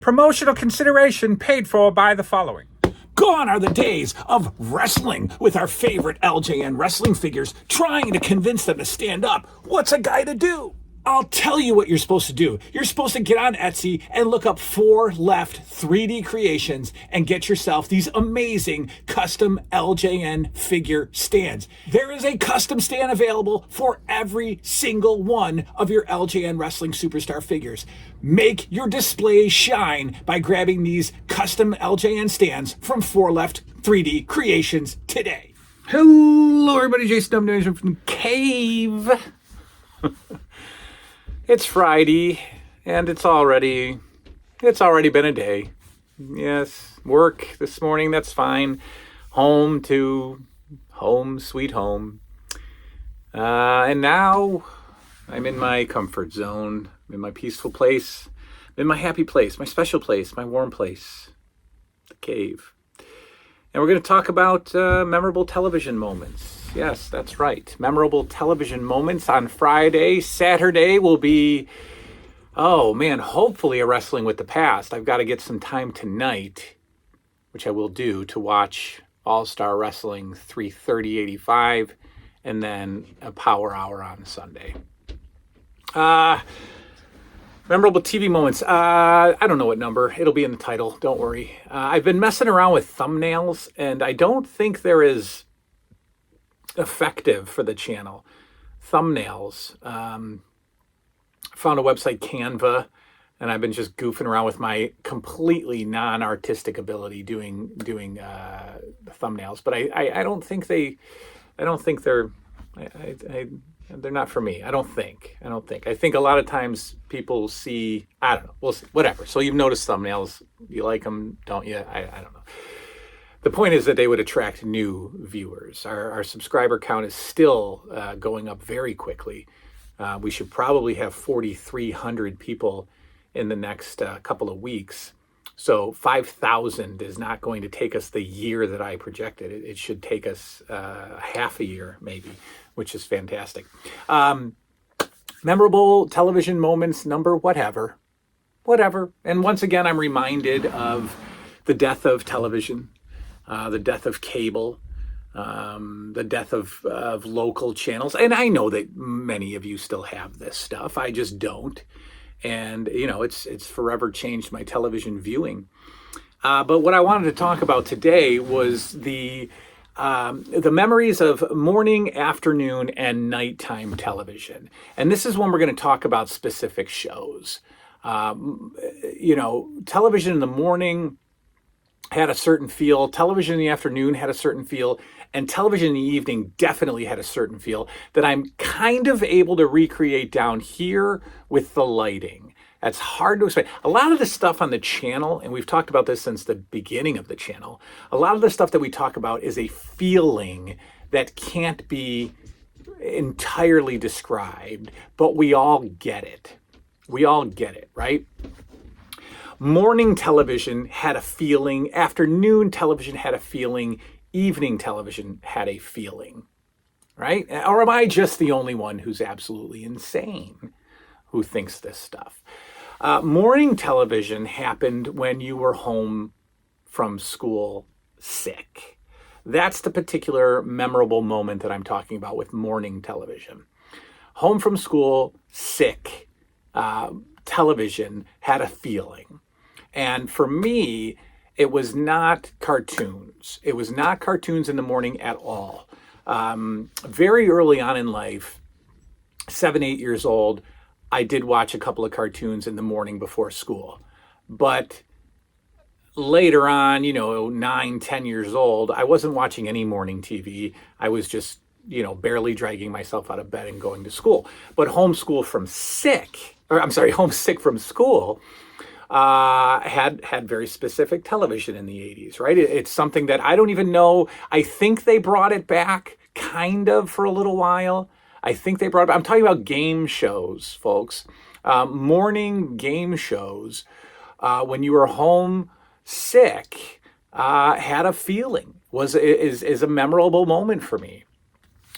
Promotional consideration paid for by the following. Gone are the days of wrestling with our favorite LJN wrestling figures, trying to convince them to stand up. What's a guy to do? I'll tell you what you're supposed to do. You're supposed to get on Etsy and look up 4 Left 3D Creations and get yourself these amazing custom LJN figure stands. There is a custom stand available for every single one of your LJN wrestling superstar figures. Make your display shine by grabbing these custom LJN stands from 4 Left 3D Creations today. Hello, everybody. Jason W. from Cave. It's Friday, and it's already been a day. Yes, work this morning, that's fine. Home, sweet home. And now I'm in my comfort zone, I'm in my peaceful place, I'm in my happy place, my special place, my warm place, the cave. And we're going to talk about memorable television moments. Yes, that's right. Memorable television moments on Friday. Saturday will be, hopefully a Wrestling with the Past. I've got to get some time tonight, which I will do, to watch All-Star Wrestling 330-85 and then a Power Hour on Sunday. Memorable TV moments. I don't know what number. It'll be in the title. Don't worry. I've been messing around with thumbnails, and I don't think they're as effective for the channel. Thumbnails. Found a website, Canva, and I've been just goofing around with my completely non-artistic ability doing thumbnails. But I don't think they're not for me. I don't think. I think a lot of times people see, I don't know, we'll see, whatever. So you've noticed thumbnails. You like them, don't you? I don't know. The point is that they would attract new viewers. Our subscriber count is still going up very quickly. We should probably have 4,300 people in the next couple of weeks. So 5,000 is not going to take us the year that I projected. It should take us half a year maybe, which is fantastic. Memorable television moments, number whatever. And once again, I'm reminded of the death of television. The death of cable, the death of local channels. And I know that many of you still have this stuff. I just don't. And, it's forever changed my television viewing. But what I wanted to talk about today was the memories of morning, afternoon, and nighttime television. And this is when we're going to talk about specific shows. Television in the morning had a certain feel, television in the afternoon had a certain feel, and television in the evening definitely had a certain feel that I'm kind of able to recreate down here with the lighting. That's hard to explain. A lot of the stuff on the channel, and we've talked about this since the beginning of the channel, a lot of the stuff that we talk about is a feeling that can't be entirely described, but we all get it. Right? Morning television had a feeling, afternoon television had a feeling, evening television had a feeling, right? Or am I just the only one who's absolutely insane who thinks this stuff? Morning television happened when you were home from school sick. That's the particular memorable moment that I'm talking about with morning television. Home from school sick, television had a feeling. And for me, it was not cartoons. It was not cartoons in the morning at all. Very early on in life, 7, 8 years old, I did watch a couple of cartoons in the morning before school. But later on, 9, 10 years old, I wasn't watching any morning TV. I was just, barely dragging myself out of bed and going to school. But homesick from school, had very specific television in the 80s, right? It's something that I don't even know. I think they brought it back kind of for a little while. I'm talking about game shows, folks. Morning game shows, when you were home sick, had a feeling, is a memorable moment for me.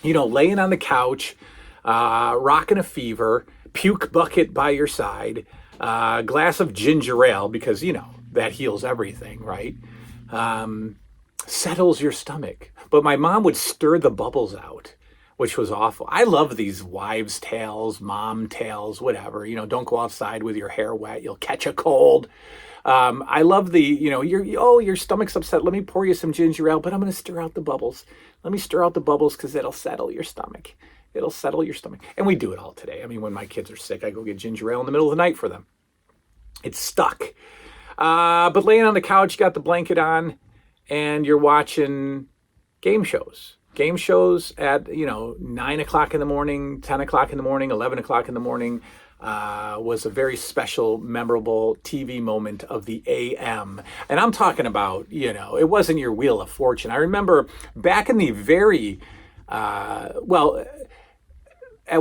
Laying on the couch, rocking a fever, puke bucket by your side, glass of ginger ale, because, that heals everything, right? Settles your stomach. But my mom would stir the bubbles out, which was awful. I love these wives' tales, mom tales, whatever. Don't go outside with your hair wet. You'll catch a cold. I love your stomach's upset. Let me pour you some ginger ale, but I'm going to stir out the bubbles. Let me stir out the bubbles because it'll settle your stomach. It'll settle your stomach. And we do it all today. I mean, when my kids are sick, I go get ginger ale in the middle of the night for them. It's stuck. But laying on the couch, you got the blanket on, and you're watching game shows. Game shows at, 9 o'clock in the morning, 10 o'clock in the morning, 11 o'clock in the morning was a very special, memorable TV moment of the AM. And I'm talking about, it wasn't your Wheel of Fortune. I remember back in the very, at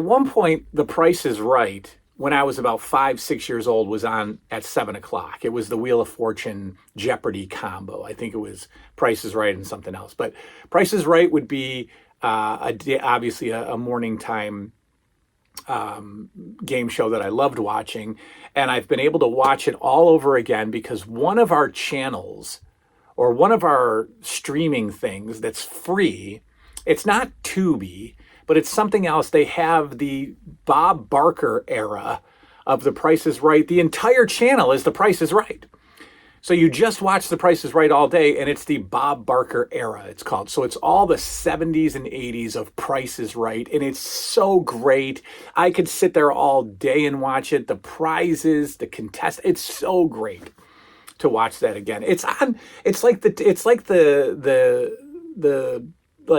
one point, The Price is Right, when I was about 5-6 years old, was on at 7 o'clock. It was the Wheel of Fortune Jeopardy combo. I think it was Price is Right and something else. But Price is Right would be obviously a morning time game show that I loved watching. And I've been able to watch it all over again because one of our channels or one of our streaming things that's free, it's not Tubi, but it's something else. They have the Bob Barker era of The Price is Right. The entire channel is The Price is Right. So you just watch The Price is Right all day, and it's the Bob Barker era, it's called. So it's all the 70s and 80s of Price is Right, and it's so great. I could sit there all day and watch it. The prizes, the contest, it's so great to watch that again. It's like the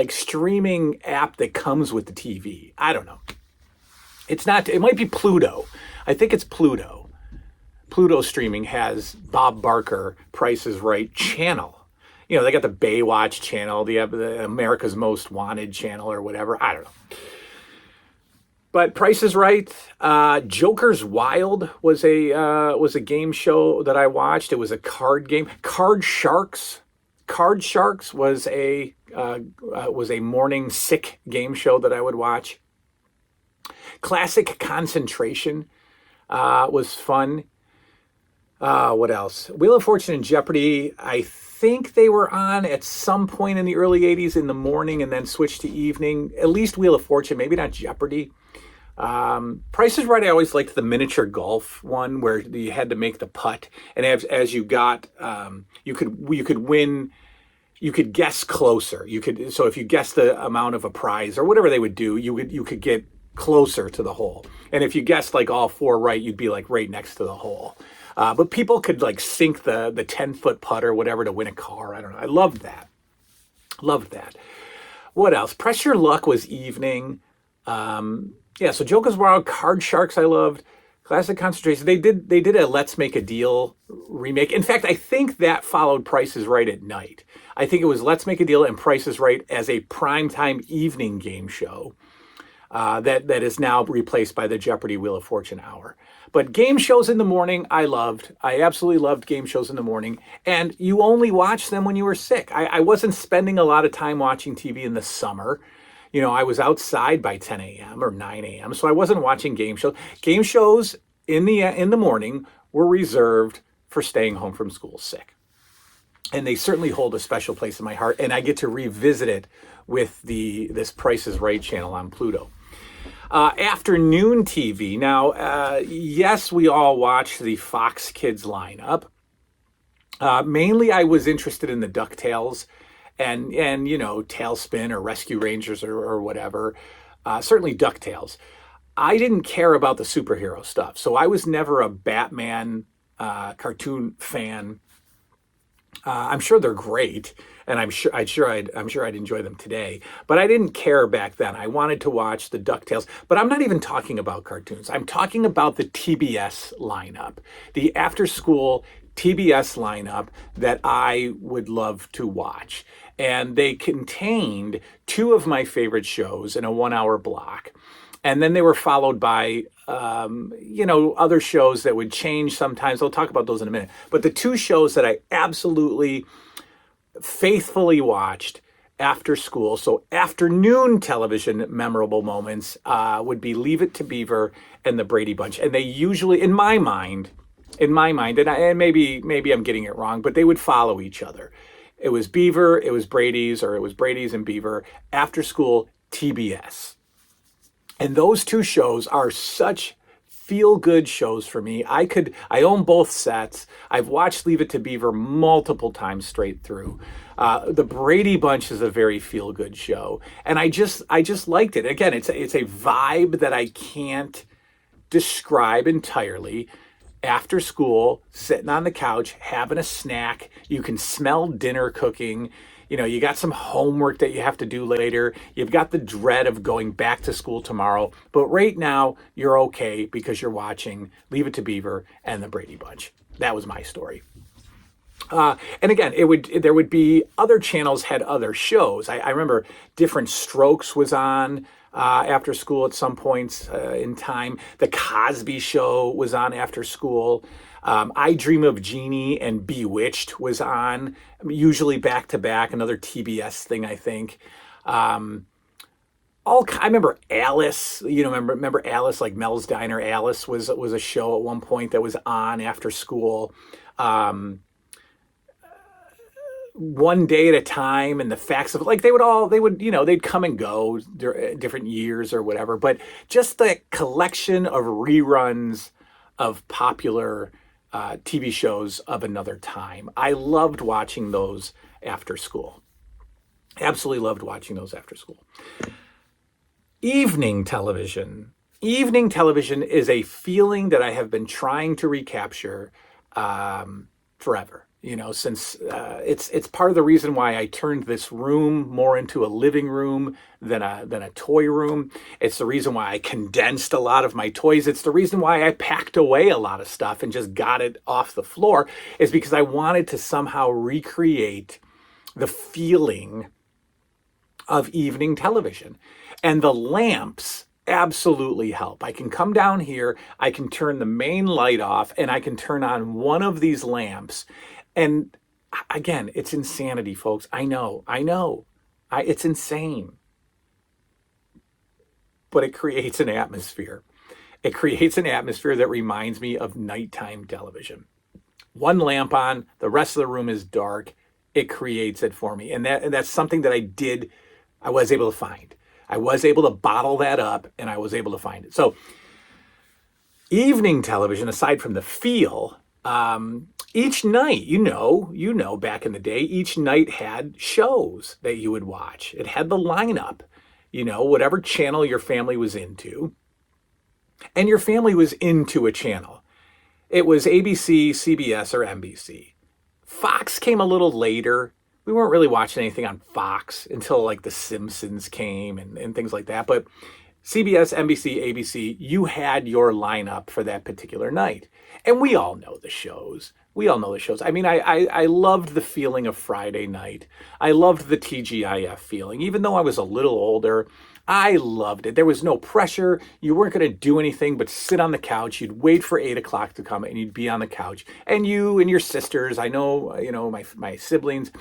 streaming app that comes with the TV. I don't know. It's not, it might be Pluto. I think it's Pluto. Pluto streaming has Bob Barker Price is Right channel. They got the Baywatch channel, the America's Most Wanted channel or whatever. I don't know. But Price is Right. Joker's Wild was a game show that I watched. It was a card game. Card Sharks was a morning sick game show that I would watch. Classic Concentration was fun. What else? Wheel of Fortune and Jeopardy, I think they were on at some point in the early 80s in the morning and then switched to evening. At least Wheel of Fortune, maybe not Jeopardy. Price is Right, I always liked the miniature golf one where you had to make the putt. And as you got, you could win. You could guess closer. So if you guessed the amount of a prize or whatever they would do, you could get closer to the hole. And if you guessed like all four right, you'd be like right next to the hole. But people could like sink the 10-foot putt or whatever to win a car. I don't know. I loved that. What else? Press Your Luck was evening. So Joker's Wild, Card Sharks I loved. Classic Concentration. They did a Let's Make a Deal remake. In fact, I think that followed Price is Right at night. I think it was Let's Make a Deal and Price is Right as a primetime evening game show that is now replaced by the Jeopardy Wheel of Fortune hour. But game shows in the morning, I loved. I absolutely loved game shows in the morning. And you only watched them when you were sick. I wasn't spending a lot of time watching TV in the summer. I was outside by 10 a.m. or 9 a.m., so I wasn't watching game shows. Game shows in the morning were reserved for staying home from school sick. And they certainly hold a special place in my heart, and I get to revisit it with this Price is Right channel on Pluto. Afternoon TV. Now, yes, we all watch the Fox Kids lineup. Mainly, I was interested in the DuckTales and Tailspin or Rescue Rangers or whatever. Certainly DuckTales. I didn't care about the superhero stuff, so I was never a Batman cartoon fan. I'm sure they're great, and I'm sure I'd enjoy them today. But I didn't care back then. I wanted to watch the DuckTales. But I'm not even talking about cartoons. I'm talking about the TBS lineup, the after-school TBS lineup that I would love to watch. And they contained two of my favorite shows in a 1-hour block. And then they were followed by, other shows that would change sometimes. I'll talk about those in a minute. But the two shows that I absolutely faithfully watched after school, so afternoon television memorable moments, would be Leave It to Beaver and The Brady Bunch. And they usually, in my mind, in my mind, and maybe I'm getting it wrong, but they would follow each other. It was Beaver, it was Brady's, or it was Brady's and Beaver. After school, TBS. And those two shows are such feel-good shows for me. I own both sets. I've watched Leave It to Beaver multiple times straight through. The Brady Bunch is a very feel-good show, and I just liked it. Again, it's a vibe that I can't describe entirely. After school, sitting on the couch, having a snack, you can smell dinner cooking. You know, you got some homework that you have to do later. You've got the dread of going back to school tomorrow. But right now, you're okay because you're watching Leave It to Beaver and the Brady Bunch. That was my story. And again, there would be other channels had other shows. I remember Different Strokes was on after school at some points in time. The Cosby Show was on after school. I Dream of Jeannie and Bewitched was on, usually back to back, another TBS thing, I think. I remember Alice, remember Alice, like Mel's Diner. Alice was a show at one point that was on after school. One Day at a Time and the Facts of, like, they'd come and go different years or whatever, but just the collection of reruns of popular TV shows of another time. I loved watching those after school. Absolutely loved watching those after school. Evening television. Evening television is a feeling that I have been trying to recapture forever. Since it's part of the reason why I turned this room more into a living room than a toy room. It's the reason why I condensed a lot of my toys. It's the reason why I packed away a lot of stuff and just got it off the floor, is because I wanted to somehow recreate the feeling of evening television. And the lamps absolutely help. I can come down here, I can turn the main light off, and I can turn on one of these lamps. And again, it's insanity, folks. I know. It's insane. But it creates an atmosphere. It creates an atmosphere that reminds me of nighttime television. One lamp on, the rest of the room is dark. It creates it for me. And that's something that I was able to find. I was able to bottle that up, and I was able to find it. So evening television, aside from the feel, each night, back in the day, each night had shows that you would watch. It had the lineup, whatever channel your family was into. And your family was into a channel. It was ABC, CBS, or NBC. Fox came a little later. We weren't really watching anything on Fox until like The Simpsons came and things like that. But CBS, NBC, ABC, you had your lineup for that particular night. And we all know the shows. I mean, I loved the feeling of Friday night. I loved the TGIF feeling. Even though I was a little older, I loved it. There was no pressure. You weren't going to do anything but sit on the couch. You'd wait for 8 o'clock to come and you'd be on the couch. And you and your sisters, I know, my siblings,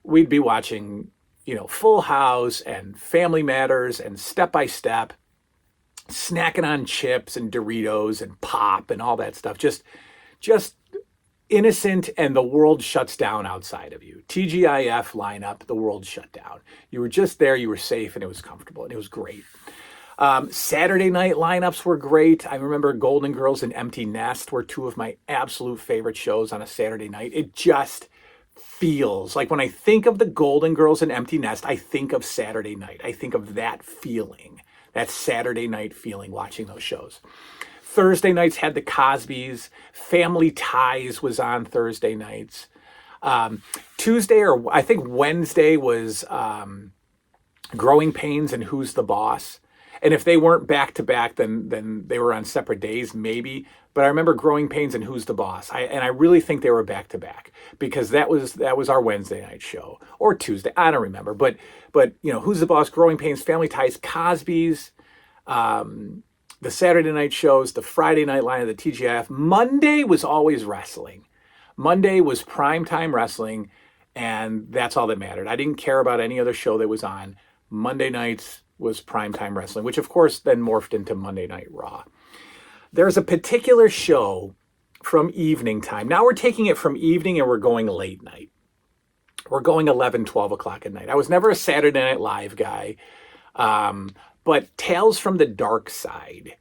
we'd be watching, Full House and Family Matters and Step by Step, snacking on chips and Doritos and pop and all that stuff. Just innocent, and the world shuts down outside of you. TGIF lineup, the world shut down. You were just there, you were safe, and it was comfortable, and it was great. Saturday night lineups were great. I remember Golden Girls and Empty Nest were two of my absolute favorite shows on a Saturday night. It just feels like when I think of the Golden Girls and Empty Nest, I think of Saturday night. I think of that feeling, that Saturday night feeling watching those shows. Thursday nights had the Cosbys. Family Ties was on Thursday nights. Tuesday, or I think Wednesday, was Growing Pains and Who's the Boss. And if they weren't back to back, then they were on separate days, maybe. But I remember Growing Pains and Who's the Boss. And I really think they were back to back, because that was our Wednesday night show, or Tuesday. I don't remember. But Who's the Boss, Growing Pains, Family Ties, Cosbys, the Saturday night shows, the Friday night line of the TGIF. Monday was always wrestling. Monday was primetime wrestling, and that's all that mattered. I didn't care about any other show that was on. Monday nights was primetime wrestling, which of course then morphed into Monday Night Raw. There's a particular show from evening time. Now we're taking it from evening and we're going late night. We're going 11, 12 o'clock at night. I was never a Saturday Night Live guy. But Tales from the Dark Side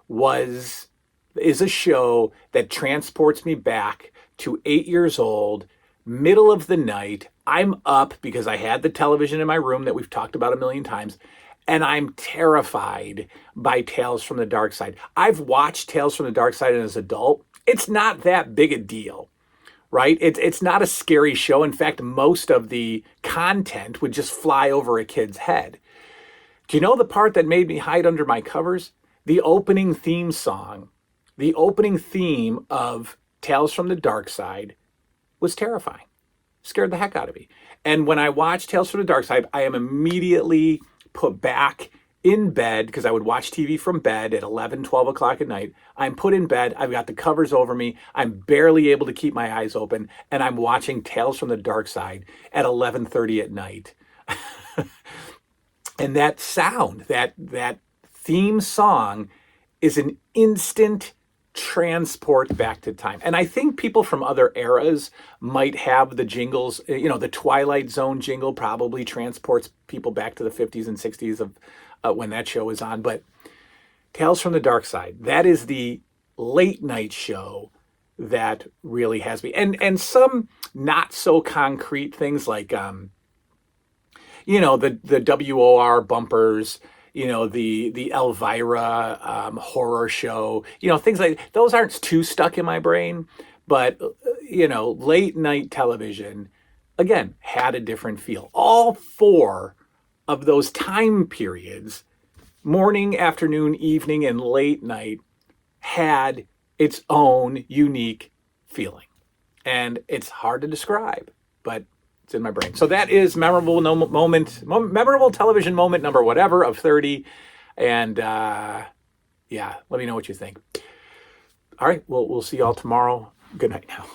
is a show that transports me back to 8 years old, middle of the night. I'm up because I had the television in my room that we've talked about a million times, and I'm terrified by Tales from the Dark Side. I've watched Tales from the Dark Side as an adult. It's not that big a deal, right? It's not a scary show. In fact, most of the content would just fly over a kid's head. Do you know the part that made me hide under my covers? The opening theme song, the opening theme of Tales from the Dark Side was terrifying. Scared the heck out of me. And when I watch Tales from the Dark Side, I am immediately put back in bed because I would watch TV from bed at 11, 12 o'clock at night. I'm put in bed. I've got the covers over me. I'm barely able to keep my eyes open. And I'm watching Tales from the Dark Side at 11:30 at night. And that sound, that theme song is an instant transport back to time. And I think people from other eras might have the jingles. The Twilight Zone jingle probably transports people back to the 50s and 60s of when that show was on. But Tales from the Dark Side, that is the late night show that really has me. And some not so concrete things like the WOR bumpers, the Elvira horror show, things like those aren't too stuck in my brain. But, late night television, again, had a different feel. All four of those time periods, morning, afternoon, evening, and late night, had its own unique feeling. And it's hard to describe, but it's in my brain. So that is memorable television moment number whatever of 30. And let me know what you think. All right, we'll see y'all tomorrow. Good night now.